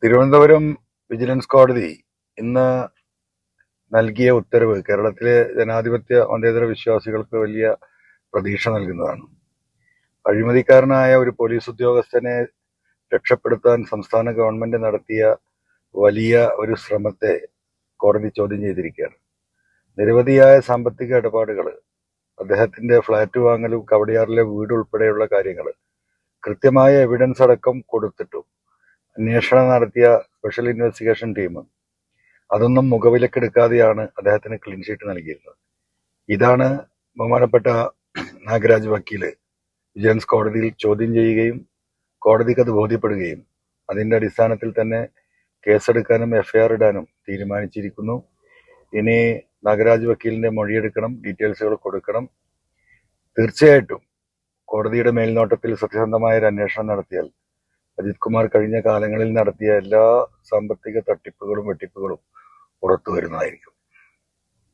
Thiruvananthapuram vigilance കോടതി ഇന്ന് നൽകിയ ഉത്തരവ് കേരളത്തിലെ ജനാധിപത്യ മതേതര വിശ്വാസികൾക്ക് വലിയ പ്രതീക്ഷ നൽകുന്നതാണ്. അഴിമതിക്കാരനായ ഒരു പോലീസ് ഉദ്യോഗസ്ഥനെ രക്ഷപ്പെടുത്താൻ സംസ്ഥാന ഗവൺമെന്റ് നടത്തിയ വലിയ ഒരു ശ്രമത്തെ കോടതി ചോദ്യം ചെയ്തിരിക്കുകയാണ്. നിരവധിയായ സാമ്പത്തിക ഇടപാടുകൾ, അദ്ദേഹത്തിന്റെ ഫ്ളാറ്റ് വാങ്ങലും കവടിയാറിലെ വീട് ഉൾപ്പെടെയുള്ള കാര്യങ്ങൾ കൃത്യമായ എവിഡൻസ് അടക്കം കൊടുത്തിട്ടും അന്വേഷണം നടത്തിയ സ്പെഷ്യൽ ഇൻവെസ്റ്റിഗേഷൻ ടീം അതൊന്നും മുഖവിലക്കെടുക്കാതെയാണ് അദ്ദേഹത്തിന് ക്ലീൻ ഷീറ്റ് നൽകിയിരുന്നത്. ഇതാണ് ബഹുമാനപ്പെട്ട നാഗരാജ് വക്കീല് വിജിലൻസ് കോടതിയിൽ ചോദ്യം ചെയ്യുകയും കോടതിക്ക് അത് ബോധ്യപ്പെടുകയും അതിന്റെ അടിസ്ഥാനത്തിൽ തന്നെ കേസെടുക്കാനും എഫ്ഐആർ ഇടാനും തീരുമാനിച്ചിരിക്കുന്നു. ഇനി നാഗരാജ് വക്കീലിന്റെ മൊഴിയെടുക്കണം, ഡീറ്റെയിൽസുകൾ കൊടുക്കണം. തീർച്ചയായിട്ടും കോടതിയുടെ മേൽനോട്ടത്തിൽ സത്യസന്ധമായ ഒരു അന്വേഷണം നടത്തിയാൽ അജിത് കുമാർ കഴിഞ്ഞ കാലങ്ങളിൽ നടത്തിയ എല്ലാ സാമ്പത്തിക തട്ടിപ്പുകളും വെട്ടിപ്പുകളും പുറത്തു വരുന്നതായിരിക്കും.